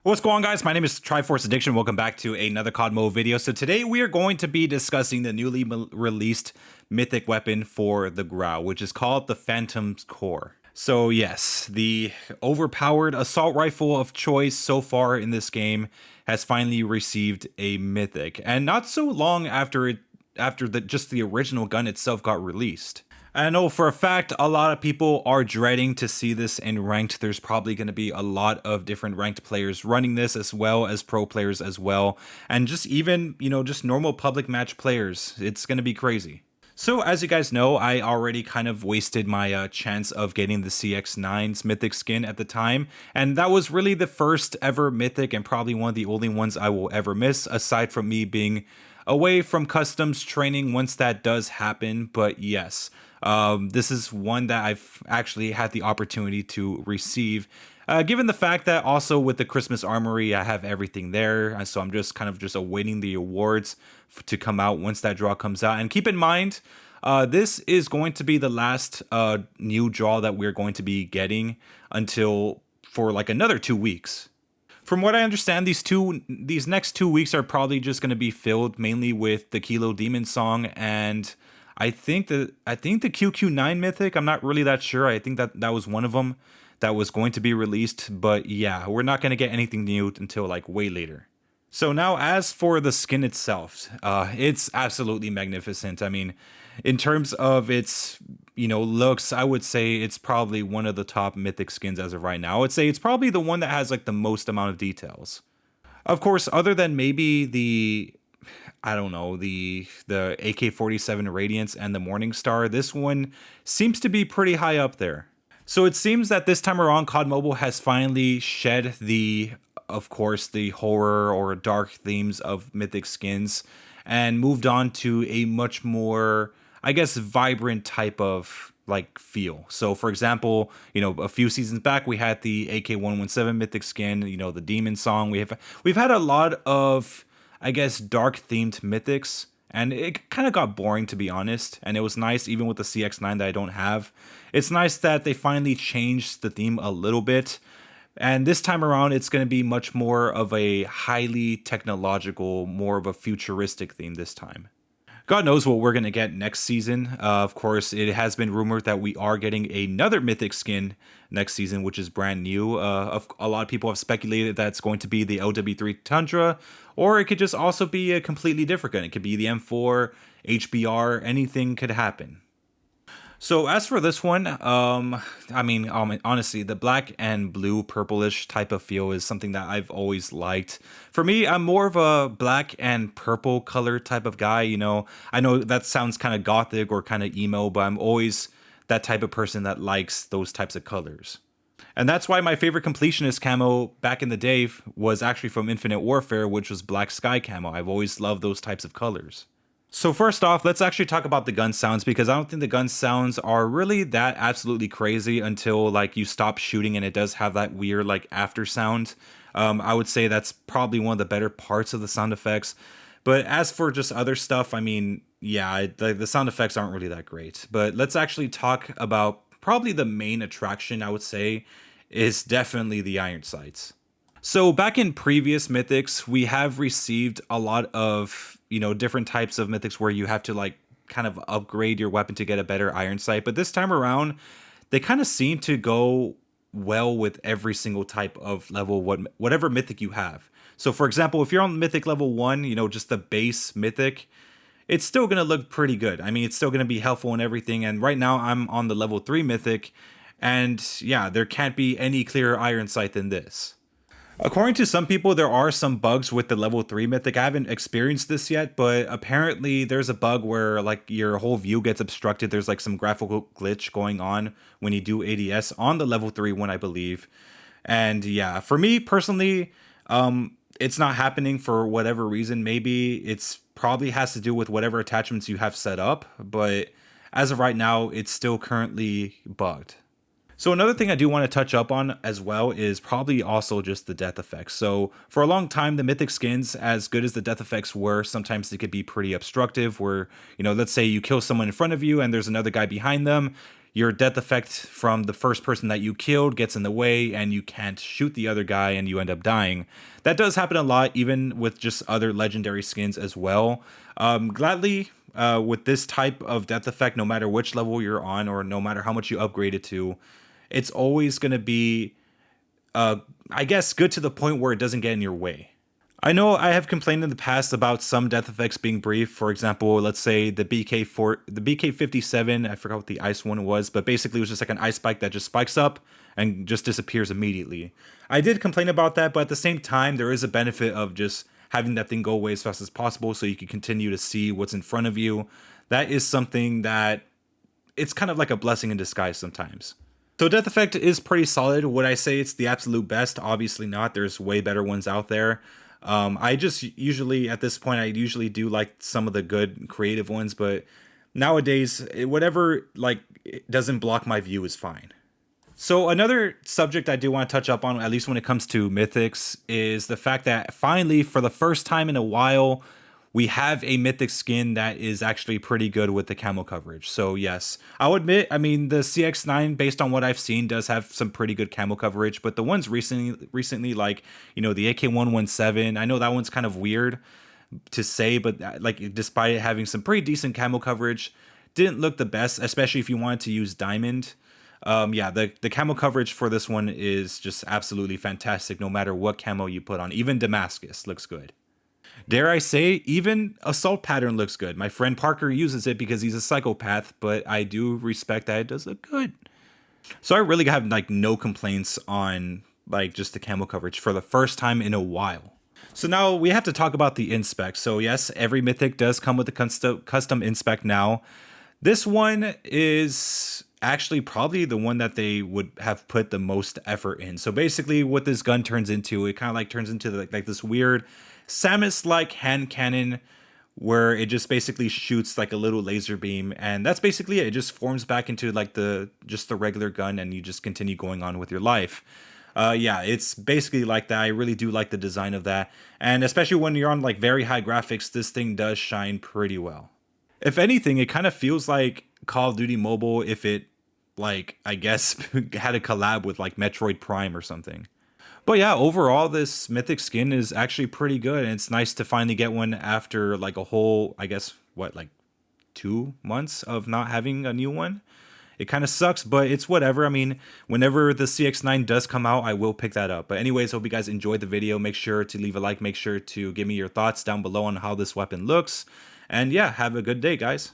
What's going on, guys? My name is Triforce Addiction. Welcome back to another COD mode video. So today we are going to be discussing the newly released mythic weapon for the GRAU, which is called the Phantom's Core. So yes, the overpowered assault rifle of choice so far in this game has finally received a mythic, and not so long after just the original gun itself got released. I know for a fact a lot of people are dreading to see this in ranked. There's probably going to be a lot of different ranked players running this, as well as pro players as well, and just even, just normal public match players. It's going to be crazy. So as you guys know, I already kind of wasted my chance of getting the CX9's mythic skin at the time, and that was really the first ever mythic and probably one of the only ones I will ever miss, aside from me being away from customs training once that does happen. But yes, this is one that I've actually had the opportunity to receive, given the fact that also with the Christmas Armory, I have everything there. And so I'm just kind of just awaiting the awards to come out once that draw comes out. And keep in mind, this is going to be the last new draw that we're going to be getting until for like another 2 weeks. From what I understand, these next 2 weeks are probably just going to be filled mainly with the Kilo Demon song, and I think the QQ9 mythic. I'm not really that sure. I think that was one of them that was going to be released, but yeah, we're not going to get anything new until like way later. So now, as for the skin itself, it's absolutely magnificent. I mean, in terms of its, looks, I would say it's probably one of the top mythic skins as of right now. I would say it's probably the one that has like the most amount of details. Of course, other than maybe I don't know, the AK-47 Radiance and the Morning Star, this one seems to be pretty high up there. So it seems that this time around, COD Mobile has finally shed of course, the horror or dark themes of mythic skins and moved on to a much more, I guess, vibrant type of like feel. So for example, a few seasons back we had the AK-117 mythic skin, the Demon song. We've had a lot of, I guess, dark themed mythics, and it kind of got boring, to be honest. And it was nice, even with the CX9 that I don't have. It's nice that they finally changed the theme a little bit. And this time around, it's going to be much more of a highly technological, more of a futuristic theme this time. God knows what we're going to get next season. Of course, it has been rumored that we are getting another mythic skin next season, which is brand new. A lot of people have speculated that it's going to be the LW3 Tundra, or it could just also be a completely different gun. It could be the M4, HBR, anything could happen. So as for this one, honestly, the black and blue purplish type of feel is something that I've always liked. For me, I'm more of a black and purple color type of guy. I know that sounds kind of gothic or kind of emo, but I'm always that type of person that likes those types of colors. And that's why my favorite completionist camo back in the day was actually from Infinite Warfare, which was black sky camo. I've always loved those types of colors. So first off, let's actually talk about the gun sounds, because I don't think the gun sounds are really that absolutely crazy until like you stop shooting and it does have that weird like after sound. I would say that's probably one of the better parts of the sound effects. But as for just other stuff, I mean, yeah, the sound effects aren't really that great. But let's actually talk about probably the main attraction, I would say, is definitely the iron sights. So back in previous mythics, we have received a lot of, different types of mythics where you have to like kind of upgrade your weapon to get a better iron sight. But this time around, they kind of seem to go well with every single type of level, whatever mythic you have. So for example, if you're on mythic level 1, just the base mythic, it's still going to look pretty good. I mean, it's still going to be helpful and everything. And right now I'm on the level 3 mythic, and yeah, there can't be any clearer iron sight than this. According to some people, there are some bugs with the level 3 mythic. I haven't experienced this yet, but apparently there's a bug where like your whole view gets obstructed. There's like some graphical glitch going on when you do ADS on the level 3 one, I believe. And yeah, for me personally, it's not happening for whatever reason. Maybe it's probably has to do with whatever attachments you have set up, but as of right now, it's still currently bugged. So another thing I do want to touch up on as well is probably also just the death effects. So for a long time, the mythic skins, as good as the death effects were, sometimes they could be pretty obstructive where, let's say you kill someone in front of you and there's another guy behind them. your death effect from the first person that you killed gets in the way and you can't shoot the other guy and you end up dying. That does happen a lot, even with just other legendary skins as well. Gladly, with this type of death effect, no matter which level you're on or no matter how much you upgrade it to, it's always going to be, I guess, good to the point where it doesn't get in your way. I know I have complained in the past about some death effects being brief. For example, let's say the BK57, I forgot what the ice one was, but basically it was just like an ice spike that just spikes up and just disappears immediately. I did complain about that, but at the same time, there is a benefit of just having that thing go away as fast as possible so you can continue to see what's in front of you. That is something that it's kind of like a blessing in disguise sometimes. So death effect is pretty solid. Would I say it's the absolute best? Obviously not. There's way better ones out there. I just usually, at this point, I usually do like some of the good creative ones, but nowadays, whatever like it doesn't block my view is fine. So another subject I do want to touch up on, at least when it comes to mythics, is the fact that finally, for the first time in a while, we have a mythic skin that is actually pretty good with the camo coverage. So yes, I'll admit, I mean, the CX9, based on what I've seen, does have some pretty good camo coverage, but the ones recently like, you know, the AK-117, I know that one's kind of weird to say, but like, despite it having some pretty decent camo coverage, didn't look the best, especially if you wanted to use diamond. Yeah, the camo coverage for this one is just absolutely fantastic, no matter what camo you put on. Even Damascus looks good. Dare I say, even Assault Pattern looks good. My friend Parker uses it because he's a psychopath, but I do respect that it does look good. So I really have like no complaints on like just the camo coverage for the first time in a while. So now we have to talk about the inspec. So yes, every mythic does come with a custom inspec now. This one is actually probably the one that they would have put the most effort in. So basically what this gun turns into, it kind of like turns into like this weird Samus-like hand cannon where it just basically shoots like a little laser beam, and that's basically it. It just forms back into like just the regular gun, and you just continue going on with your life. Yeah, it's basically like that. I really do like the design of that, and especially when you're on like very high graphics, this thing does shine pretty well. If anything, it kind of feels like Call of Duty Mobile if it, like, I guess had a collab with like Metroid Prime or something. But yeah, overall, this mythic skin is actually pretty good, and it's nice to finally get one after like a whole, I guess, what, like 2 months of not having a new one. It kind of sucks, but it's whatever. I mean, whenever the CX9 does come out, I will pick that up. But anyways, hope you guys enjoyed the video. Make sure to leave a like. Make sure to give me your thoughts down below on how this weapon looks. And yeah, have a good day, guys.